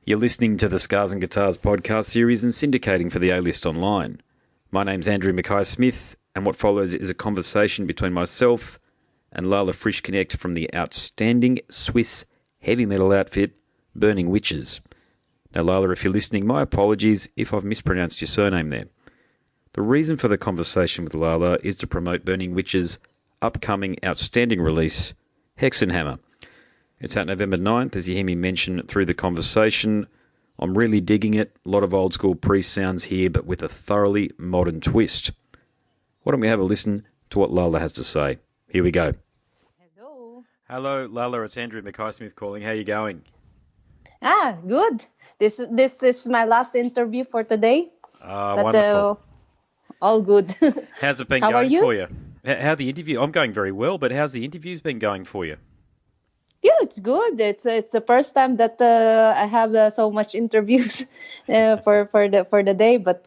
You're listening to the Scars and Guitars podcast series and syndicating for the A-List Online. My name's Andrew Mackay-Smith, and what follows is a conversation between myself and Lala Frischknecht from the outstanding Swiss heavy metal outfit, Burning Witches. Now, Lala, if you're listening, my apologies if I've mispronounced your surname there. The reason for the conversation with Lala is to promote Burning Witches' upcoming outstanding release, Hexenhammer. It's out November 9th, as you hear me mention through the conversation. I'm really digging it. A lot of old school Priest sounds here, but with a thoroughly modern twist. Why don't we have a listen to what Lala has to say? Here we go. Hello. Hello, Lala. It's Andrew Mackay-Smith calling. How are you going? Good. This is my last interview for today. Wonderful. All good. How's it been How are going you? for you? How the interview? I'm going very well, but how's the interview's been going for you? Yeah, it's good. It's the first time that I have so much interviews for the day. But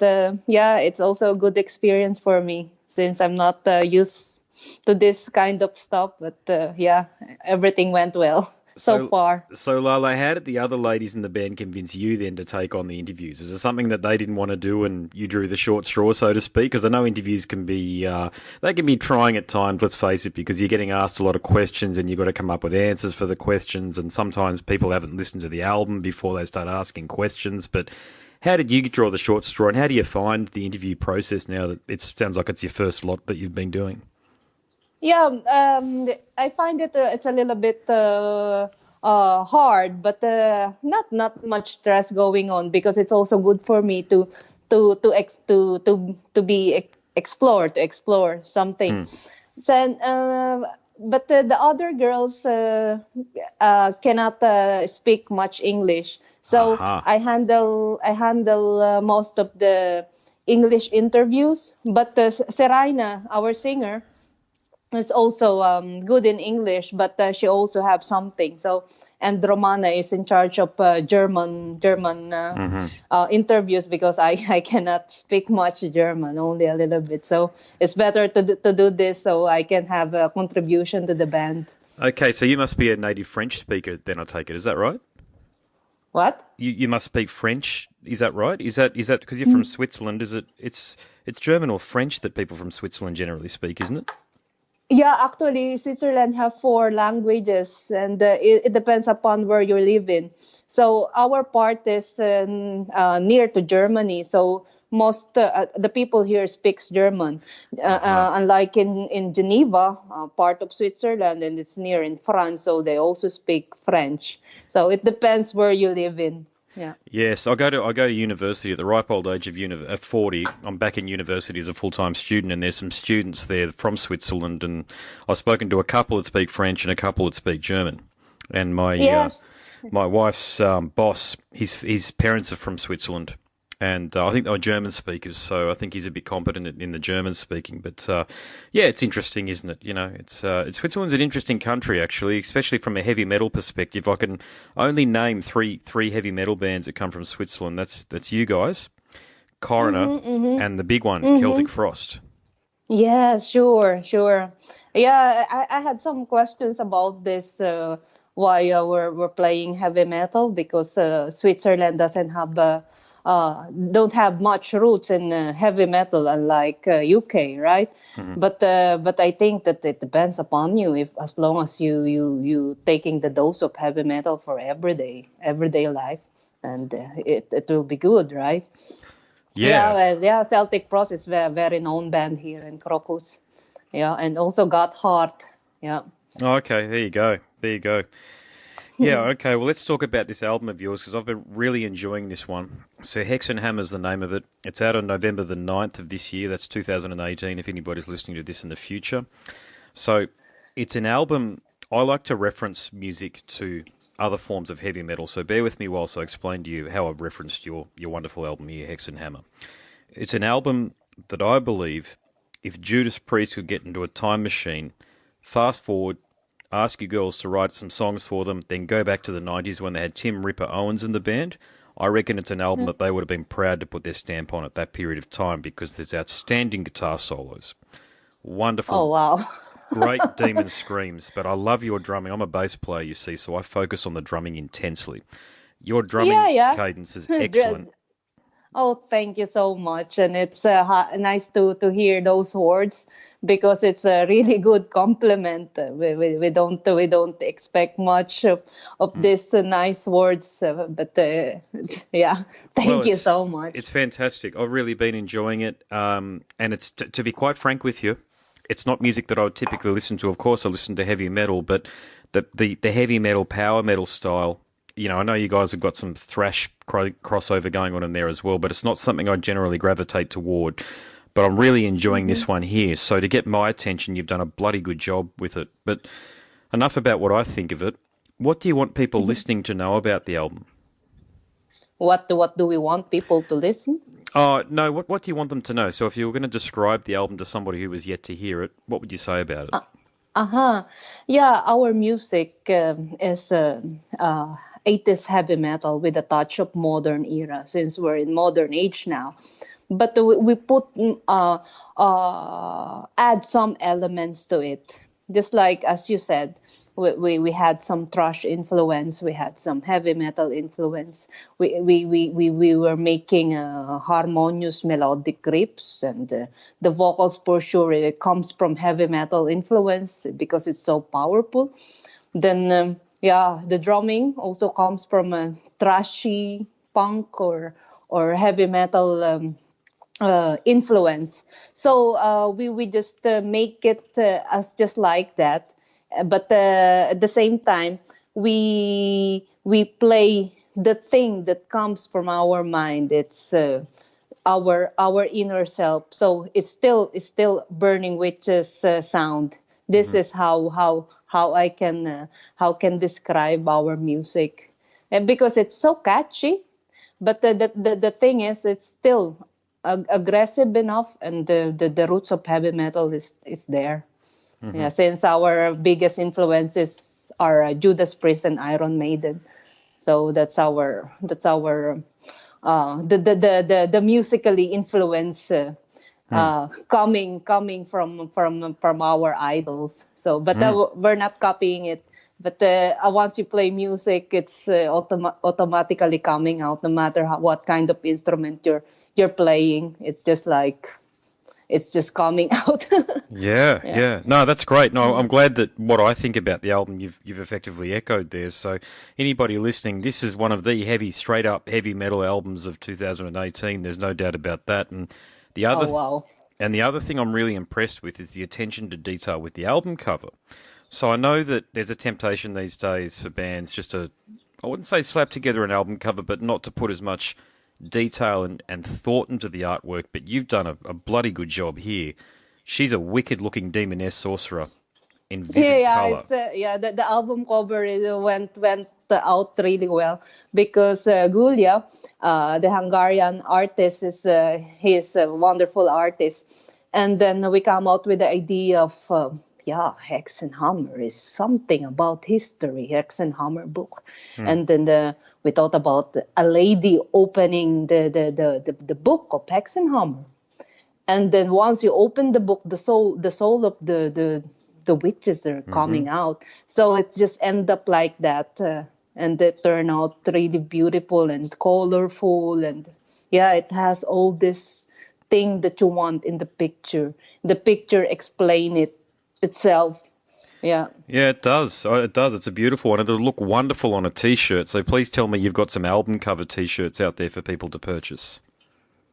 yeah, it's also a good experience for me since I'm not used to this kind of stuff. But yeah, everything went well so far. So, Lala, how did the other ladies in the band convince you then to take on the interviews? Is it something that they didn't want to do and you drew the short straw, so to speak? Because I know interviews can be, they can be trying at times, let's face it, because you're getting asked a lot of questions and you've got to come up with answers for the questions, and sometimes people haven't listened to the album before they start asking questions. But how did you draw the short straw, and how do you find the interview process now that it sounds like it's your first lot that you've been doing? Yeah, I find it's a little bit hard, but not much stress going on because it's also good for me to explore something. So, but the other girls cannot speak much English, so Aha. I handle most of the English interviews. But Serena, our singer, is also good in English, but she also have something. So, and Romana is in charge of German interviews because I cannot speak much German, only a little bit. So it's better to do this so I can have a contribution to the band. Okay, so you must be a native French speaker then, I take it. Is that right? What? You must speak French. Is that right? Is that because you're from Switzerland? It's German or French that people from Switzerland generally speak, isn't it? Yeah, actually, Switzerland have 4 languages, and it depends upon where you live in. So our part is near to Germany, so most the people here speaks German. Unlike in Geneva, part of Switzerland, and it's near in France, so they also speak French. So it depends where you live in. Yeah. Yes, I go to university at the ripe old age of 40. I'm back in university as a full-time student, and there's some students there from Switzerland, and I've spoken to a couple that speak French and a couple that speak German. And Yes. my wife's boss, his parents are from Switzerland, and I think they were German speakers, so I think he's a bit competent in the German speaking. But yeah, it's interesting, isn't it? You know, it's Switzerland's an interesting country actually, especially from a heavy metal perspective. I can only name three heavy metal bands that come from Switzerland. That's you guys, Coroner, and the big one, Celtic Frost. Yeah, sure. Yeah, I had some questions about this. Why we're playing heavy metal because Switzerland doesn't have don't have much roots in heavy metal, unlike UK, right? But I think that it depends upon you, if as long as you taking the dose of heavy metal for everyday life, and it will be good, right? Yeah, Celtic Frost is very known band here in Crocus. Yeah, and also got Heart. Yeah. Oh, okay, there you go. Yeah, okay, well, let's talk about this album of yours, because I've been really enjoying this one. So Hexenhammer's the name of it. It's out on November the 9th of this year. That's 2018, if anybody's listening to this in the future. So it's an album. I like to reference music to other forms of heavy metal, so bear with me whilst I explain to you how I've referenced your wonderful album here, Hexenhammer. It's an album that I believe, if Judas Priest could get into a time machine, fast forward, ask your girls to write some songs for them, then go back to the 90s when they had Tim Ripper Owens in the band, I reckon it's an album that they would have been proud to put their stamp on at that period of time, because there's outstanding guitar solos. Wonderful. Oh, wow. Great demon screams, but I love your drumming. I'm a bass player, you see, so I focus on the drumming intensely. Your Yeah, drumming yeah. cadence is excellent. Good. Oh, thank you so much, and it's nice to hear those words because it's a really good compliment. We don't expect much of Mm. these nice words, but yeah, Well, thank you so it's much. fantastic. I've really been enjoying it, and it's to be quite frank with you, it's not music that I would typically listen to. Of course, I listen to heavy metal, but the heavy metal, power metal style. I know you guys have got some thrash crossover going on in there as well, but it's not something I generally gravitate toward. But I'm really enjoying Hmm. this one here. So to get my attention, you've done a bloody good job with it. But enough about what I think of it. What do you want people listening to know about the album? What do we want people to listen? Oh, no, what do you want them to know? So if you were going to describe the album to somebody who was yet to hear it, what would you say about it? Uh-huh. Yeah, our music is 80s heavy metal with a touch of modern era since we're in modern age now. But we put add some elements to it. Just like as you said, we had some thrash influence, we had some heavy metal influence. We were making harmonious melodic riffs, and the vocals for sure it comes from heavy metal influence because it's so powerful. Then yeah, the drumming also comes from a thrashy punk or heavy metal influence. So we just make it as just like that. But at the same time, we play the thing that comes from our mind. It's our inner self. So it's still burning witches sound. This Hmm. is how I can describe our music, and because it's so catchy. But the thing is, it's still aggressive enough, and the roots of heavy metal is there. Hmm. Yeah, since our biggest influences are Judas Priest and Iron Maiden, so that's our the musically influence coming from our idols. So, but Mm. we're not copying it. But once you play music, it's automatically coming out, no matter what kind of instrument you're playing. It's just coming out. Yeah, Yeah. yeah. No, that's great. No, I'm Mhm. glad that what I think about the album you've effectively echoed there. So anybody listening, this is one of the straight up heavy metal albums of 2018. There's no doubt about that. And the Oh other wow. and the other thing I'm really impressed with is the attention to detail with the album cover. So I know that there's a temptation these days for bands just to, I wouldn't say slap together an album cover, but not to put as much detail and thought into the artwork. But you've done a bloody good job here. She's a wicked looking demoness sorcerer in Yeah, vivid yeah, colour. it's yeah. The album cover went out really well because Gulia, the Hungarian artist, he's a wonderful artist, and then we come out with the idea of yeah, Hexenhammer is something about history, Hexenhammer book, Hmm. and then we thought about a lady opening the book of Hexenhammer, and then once you open the book, the soul of the witches are Mm-hmm. coming out. So it just end up like that, and it turned out really beautiful and colorful, and yeah, it has all this thing that you want in the picture. The picture explain it itself. Yeah. Yeah, it does. It does. It's a beautiful one. It'll look wonderful on a t-shirt. So please tell me you've got some album cover t-shirts out there for people to purchase.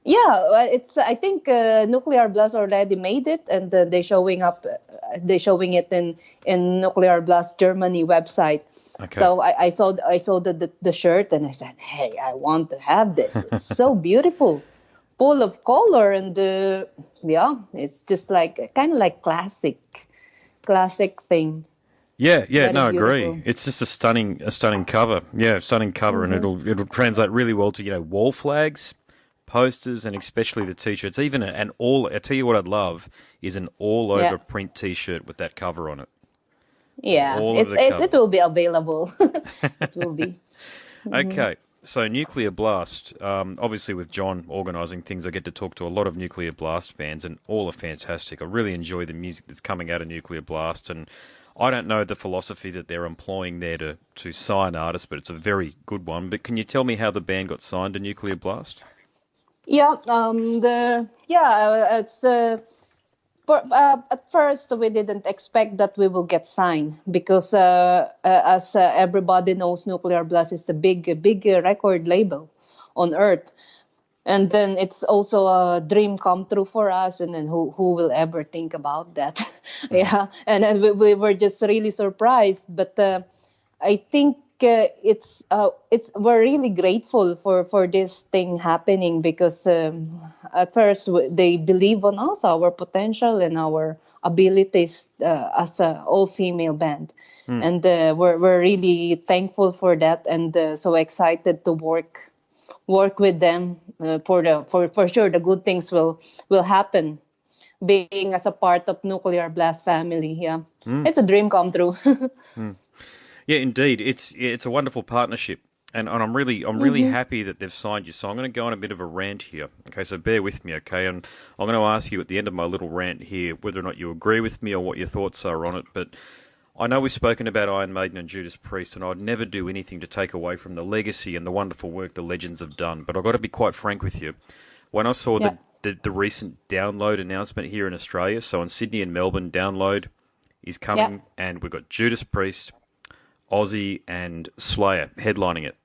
Yeah, it's. I think Nuclear Blast already made it, and they're showing it in Nuclear Blast Germany website. Okay. So I saw the shirt, and I said, hey, I want to have this. It's so beautiful, full of color, and yeah, it's just like kind of like classic thing. Yeah, yeah, Very no, agree. beautiful. It's just a stunning cover. Yeah, stunning cover, and Hmm. it'll translate really well to wall flags, posters, and especially the t-shirts. Even an all. I tell you what, I'd love is an all Yeah, over print t-shirt with that cover on it, yeah. all over It's the it, it cover. will be available. It will be. Hmm. Okay, so Nuclear Blast. Obviously, with John organising things, I get to talk to a lot of Nuclear Blast bands, and all are fantastic. I really enjoy the music that's coming out of Nuclear Blast, and I don't know the philosophy that they're employing there to sign artists, but it's a very good one. But can you tell me how the band got signed to Nuclear Blast? Yeah, it's at first we didn't expect that we will get signed because as everybody knows, Nuclear Blast is a big record label on Earth. And then it's also a dream come true for us. And then who will ever think about that? Yeah. And then we were just really surprised. But I think it's we're really grateful for this thing happening because at first they believe on us, our potential and our abilities as an all-female band. And we're really thankful for that and so excited to work with them for sure the good things will happen being as a part of Nuclear Blast family. Yeah, it's a dream come true. Yeah, indeed. It's a wonderful partnership. And I'm really happy that they've signed you. So I'm going to go on a bit of a rant here. Okay, so bear with me, okay? And I'm going to ask you at the end of my little rant here whether or not you agree with me or what your thoughts are on it. But I know we've spoken about Iron Maiden and Judas Priest, and I'd never do anything to take away from the legacy and the wonderful work the legends have done. But I've got to be quite frank with you. When I saw Yeah. the recent download announcement here in Australia, so in Sydney and Melbourne, download is Yeah. coming, and we've got Judas Priest, Ozzy, and Slayer headlining it.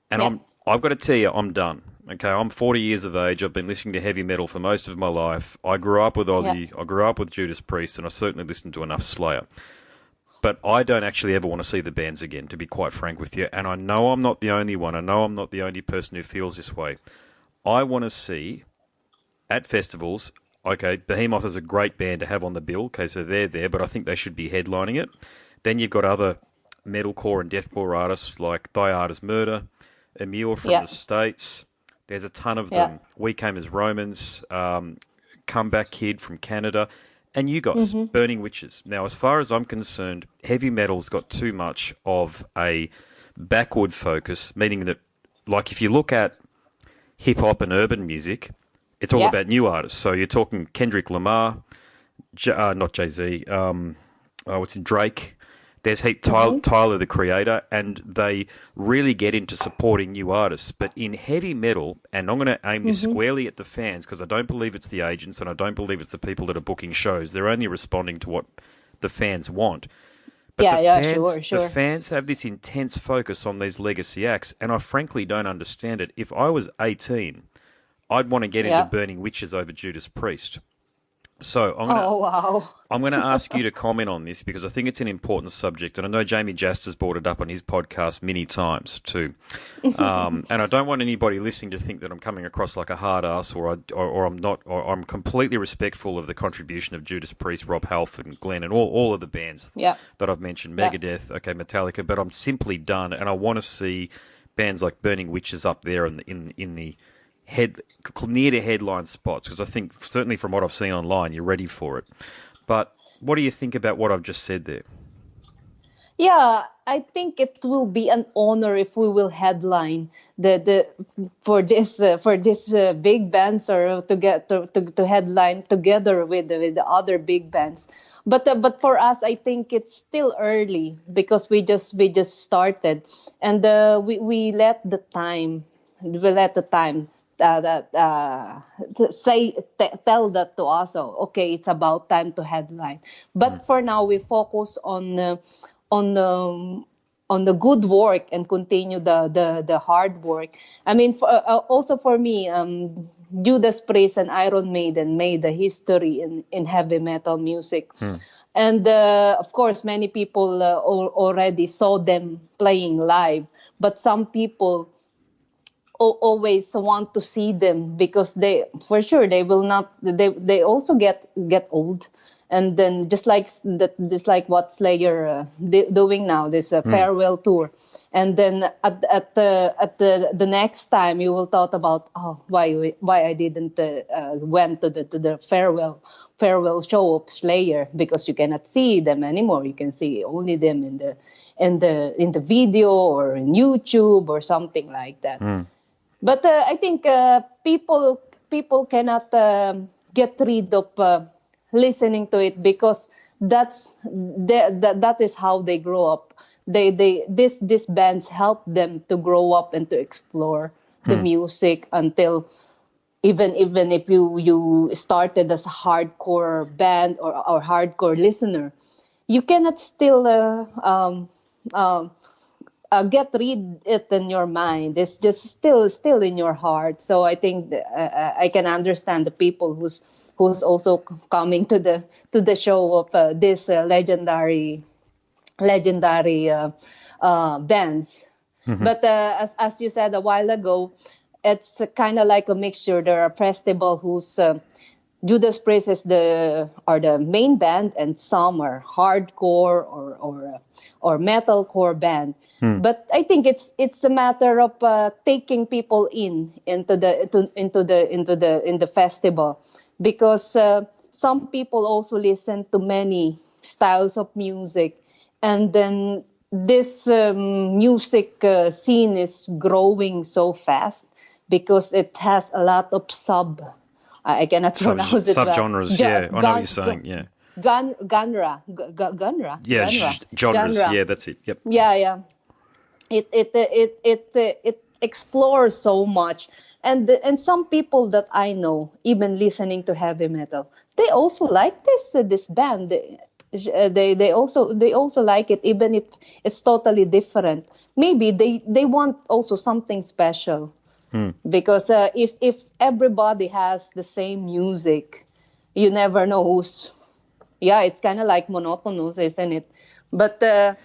And Yeah. I've got to tell you, I'm done. Okay, I'm 40 years of age. I've been listening to heavy metal for most of my life. I grew up with Yeah. Ozzy. I grew up with Judas Priest, and I certainly listened to enough Slayer. But I don't actually ever want to see the bands again, to be quite frank with you. And I know I'm not the only one. I know I'm not the only person who feels this way. I want to see, at festivals, okay, Behemoth is a great band to have on the bill. Okay, so they're there, but I think they should be headlining it. Then you've got other metalcore and deathcore artists like Thy Art is Murder, Emil from Yeah. the States. There's a ton of Yeah. them. We Came as Romans, Comeback Kid from Canada, and you guys, Burning Witches. Now, as far as I'm concerned, heavy metal's got too much of a backward focus, meaning that, like, if you look at hip hop and urban music, it's all Yeah. about new artists. So you're talking Kendrick Lamar, not Jay Z, what's in Drake. There's Tyler the Creator, and they really get into supporting new artists. But in heavy metal, and I'm going to aim this squarely at the fans because I don't believe it's the agents and I don't believe it's the people that are booking shows. They're only responding to what the fans want. But Yeah. Yeah. Sure. the Sure. fans have this intense focus on these legacy acts, and I frankly don't understand it. If I was 18, I'd want to get into Yeah. Burning Witches over Judas Priest. So Oh wow. I'm going to ask you to comment on this because I think it's an important subject, and I know Jamie Jaster's brought it up on his podcast many times too. And I don't want anybody listening to think that I'm coming across like a hard ass, or I'm not, or I'm completely respectful of the contribution of Judas Priest, Rob Halford, and Glenn, and all of the bands Yeah. that I've mentioned, Yeah. Megadeth, okay, Metallica. But I'm simply done, and I want to see bands like Burning Witches up there in the head near to headline spots because I think certainly from what I've seen online, you're ready for it. But what do you think about what I've just said there? Yeah, I think it will be an honor if we will headline the for this big bands or to get to headline together with the other big bands. But for us, I think it's still early because we just started, and we let the time that tell that to us. So, okay, it's about time to headline. But for now, we focus on on the good work and continue the hard work. I mean, also for me, Judas Priest and Iron Maiden made a history in heavy metal music. And of course, many people already saw them playing live, but some people always want to see them because they for sure they will not they also get old, and then just like what Slayer doing now, this farewell tour, and then at the next time you will thought about, oh, why I didn't went to the farewell show of Slayer, because you cannot see them anymore. You can see only them in the video or in YouTube or something like that. But I think people cannot get rid of listening to it because that is how they grow up. These bands help them to grow up and to explore the music until even if you started as a hardcore band or hardcore listener, you cannot still get rid it in your mind. It's just still in your heart. So I think I can understand the people who's also coming to the show of this legendary bands. But as you said a while ago, it's kind of like a mixture. There are festival whose Judas Priest is the main band, and some are hardcore or metalcore band. But I think it's a matter of taking people into the festival, because some people also listen to many styles of music, and then this music scene is growing so fast because it has a lot of I cannot pronounce it well. Subgenres, yeah. I know what you're saying, yeah. Genre. Yeah, genres, yeah, that's it, yep. Yeah. It explores so much, and some people that I know, even listening to heavy metal, they also like this band. They also like it, even if it's totally different. Maybe they want also something special, because if everybody has the same music, you never know who's. Yeah, it's kind of like monotonous, isn't it? But there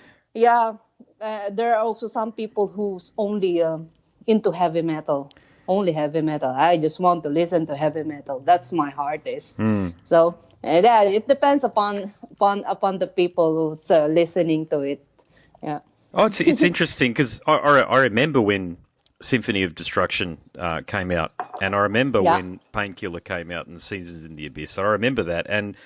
are also some people who's only into heavy metal, only heavy metal. I just want to listen to heavy metal. That's my heart is. So yeah, it depends upon the people who's listening to it. Yeah. Oh, it's interesting because I remember when Symphony of Destruction came out, and I remember when Painkiller came out and Seasons in the Abyss. I remember that, and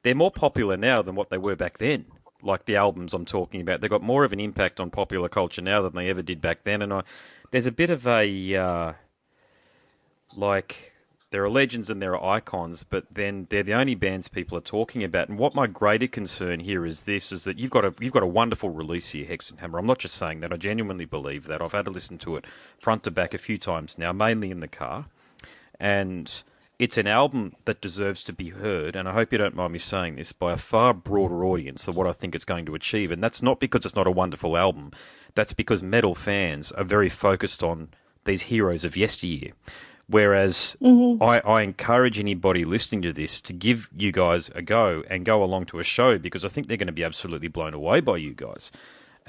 they're more popular now than what they were back then. Like the albums I'm talking about, they've got more of an impact on popular culture now than they ever did back then. And there's a bit of a there are legends and there are icons, but then they're the only bands people are talking about. And what my greater concern here is that you've got a wonderful release here, Hexenhammer. I'm not just saying that; I genuinely believe that. I've had to listen to it front to back a few times now, mainly in the car, and it's an album that deserves to be heard, and I hope you don't mind me saying this, by a far broader audience than what I think it's going to achieve. And that's not because it's not a wonderful album. That's because metal fans are very focused on these heroes of yesteryear. Whereas I encourage anybody listening to this to give you guys a go and go along to a show, because I think they're going to be absolutely blown away by you guys.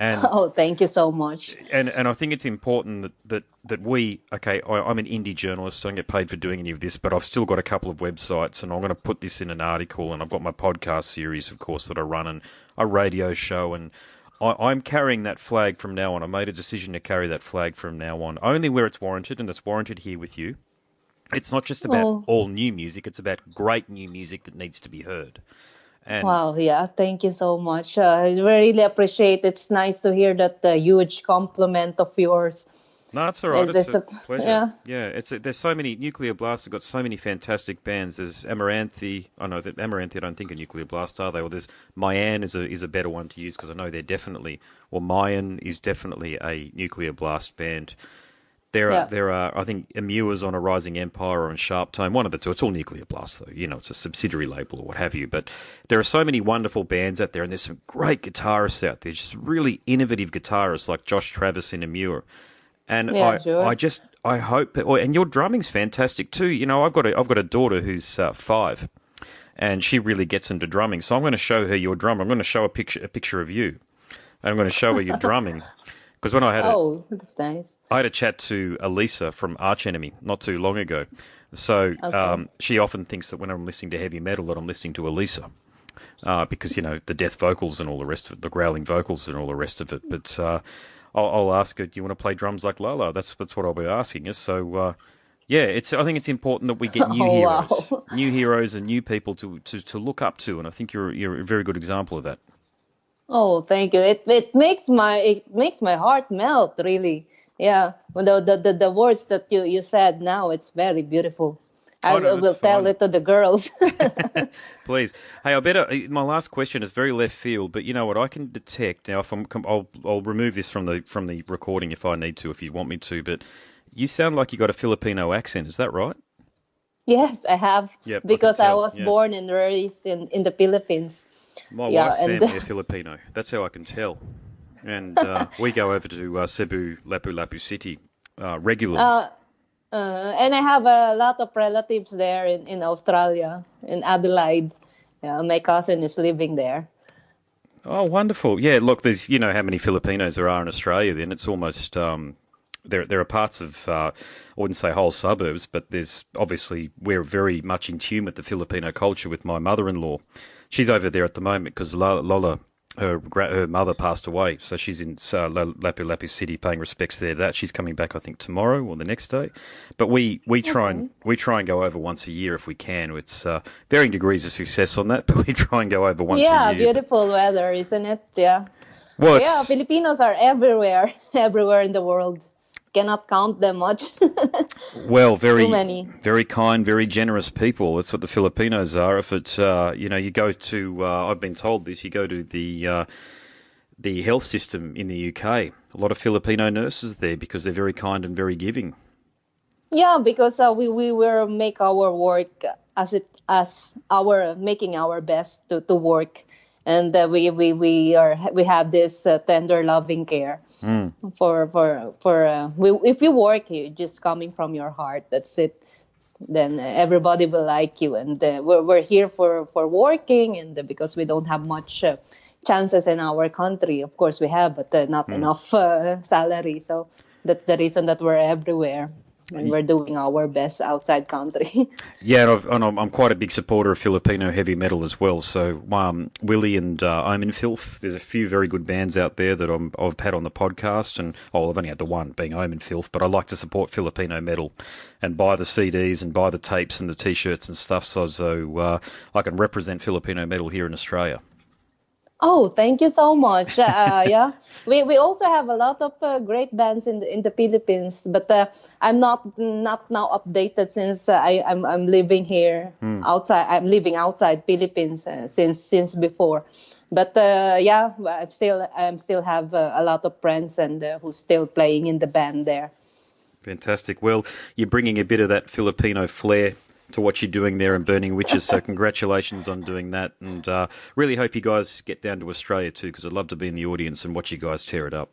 And thank you so much. And I think it's important that we, I'm an indie journalist, so I don't get paid for doing any of this, but I've still got a couple of websites, and I'm going to put this in an article, and I've got my podcast series, of course, that I run, and a radio show, and I'm carrying that flag from now on. I made a decision to carry that flag from now on, only where it's warranted, and it's warranted here with you. It's not just about all new music, it's about great new music that needs to be heard. And wow, yeah, thank you so much. I really appreciate it. It's nice to hear that huge compliment of yours. No, it's all right. It's a pleasure. Yeah. There's so many. Nuclear Blast have got so many fantastic bands. There's Amaranthi. I know that Amaranthi, I don't think are Nuclear Blast, are they? Or there's Mayan is a better one to use, because I know they're definitely, or Mayan is definitely a Nuclear Blast band. There are, I think, Emua's on a Rising Empire or on Sharp Tone, one of the two. It's all Nuclear Blast, though. You know, it's a subsidiary label or what have you. But there are so many wonderful bands out there, and there's some great guitarists out there, just really innovative guitarists like Josh Travis in Emua. And I hope, and your drumming's fantastic too. You know, I've got a daughter who's 5, and she really gets into drumming. So I'm going to show her your drum. I'm going to show a picture of you, and I'm going to show her your drumming. Because when I had that's nice. I had a chat to Elisa from Arch Enemy not too long ago. So she often thinks that when I'm listening to heavy metal that I'm listening to Elisa, because, you know, the death vocals and all the rest of it, the growling vocals and all the rest of it. But I'll ask her, do you want to play drums like Lala? That's what I'll be asking her. So, I think it's important that we get new heroes and new people to look up to. And I think you're a very good example of that. Oh, thank you. It makes my heart melt, really. Yeah. The words that you said now, it's very beautiful. I Oh, no, will that's tell fine. it to the girls. Please. Hey, I better. My last question is very left field, but you know what? I can detect now. If I'll remove this from the recording if I need to, if you want me to. But you sound like you got a Filipino accent. Is that right? Yes, I have, Yep, I can because I tell. was Yeah, born and raised in the Philippines. my Yeah, wife's and family are Filipino. That's how I can tell. And we go over to Cebu, Lapu-Lapu City regularly. uh, and I have a lot of relatives there in Australia, in Adelaide. Yeah, my cousin is living there. Oh, wonderful! Yeah, look, there's you know how many Filipinos there are in Australia. Then it's almost there are parts of I wouldn't say whole suburbs, but there's obviously we're very much in tune with the Filipino culture. With my mother-in-law, she's over there at the moment because Lola. Her mother passed away, so she's in Lapu-Lapu City paying respects there. That she's coming back, I think, tomorrow or the next day. But Okay. we try and go over once a year if we can. It's varying degrees of success on that, but we try and go over once a Yeah, year. But beautiful weather, isn't it? Yeah. well, Yeah, it's Filipinos are everywhere, everywhere in the world. Cannot count them much. well, Too very, many. very kind, very generous people. That's what the Filipinos are. If it, you know, you go to, I've been told this. You go to the health system in the UK. A lot of Filipino nurses there because they're very kind and very giving. Yeah, because we will make our work as our making our best to work, and we have this tender loving care Mm. if you work, you just coming from your heart. That's it. Then everybody will like you, and we're here for working, and because we don't have much chances in our country. Of course we have, but not Mm. enough salary. So that's the reason that we're everywhere, and we're doing our best outside country. Yeah, I'm quite a big supporter of Filipino heavy metal as well. So, Willie and Omen Filth, there's a few very good bands out there that I've had on the podcast, and I've only had the one being Omen Filth, but I like to support Filipino metal and buy the CDs and buy the tapes and the T-shirts and stuff, so I can represent Filipino metal here in Australia. Oh, thank you so much. Yeah, we also have a lot of great bands in the Philippines, but I'm not now updated since I'm living here Hmm. outside. I'm living outside Philippines since before. But yeah, I'm still have a lot of friends and who's still playing in the band there. Fantastic. Well, you're bringing a bit of that Filipino flair to what you're doing there in Burning Witches, so congratulations on doing that. And really hope you guys get down to Australia too, because I'd love to be in the audience and watch you guys tear it up.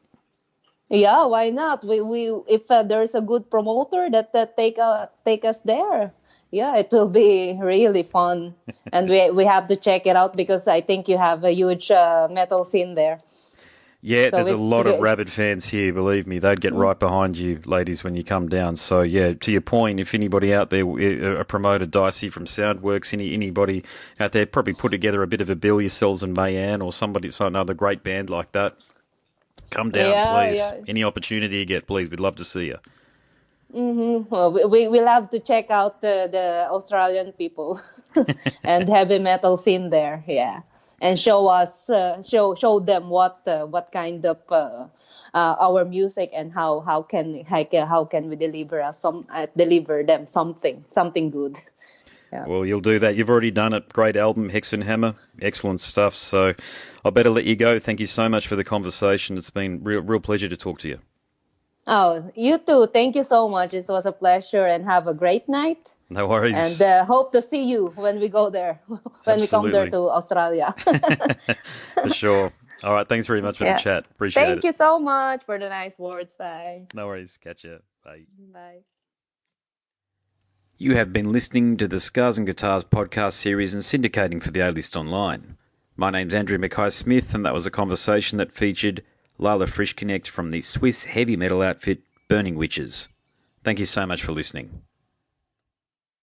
Yeah, why not? We if there's a good promoter that take us there, yeah, it will be really fun, and we have to check it out because I think you have a huge metal scene there. Yeah, So there's a lot of rabid it's fans here, believe me. They'd get mm, right behind you, ladies, when you come down. So, yeah, to your point, if anybody out there, a promoter, Dicey from Soundworks, anybody out there, probably put together a bit of a bill yourselves and Mayan or somebody, some another great band like that. Come down, yeah, please. yeah. Any opportunity you get, please. We'd love to see you. Well, we'll have to check out the Australian people and heavy metal scene there, yeah, and show them what kind of our music and how can we deliver deliver them something good. Yeah. Well, you'll do that. You've already done it. Great album, Hexenhammer. Excellent stuff. So I better let you go. Thank you so much for the conversation. It's been real pleasure to talk to you. Oh, you too. Thank you so much. It was a pleasure, and have a great night. No And worries. hope to see you when we go there, when we come there Absolutely. to Australia. For sure. All right. Thanks very much for the Yeah. chat. Appreciate Thank it. you so much for the nice words. Bye. No worries. Catch you. Bye. Bye. You have been listening to the Scars and Guitars podcast series and syndicating for the A-List Online. My name's Andrew Mackay-Smith, and that was a conversation that featured Lala Frischknecht from the Swiss heavy metal outfit Burning Witches. Thank you so much for listening.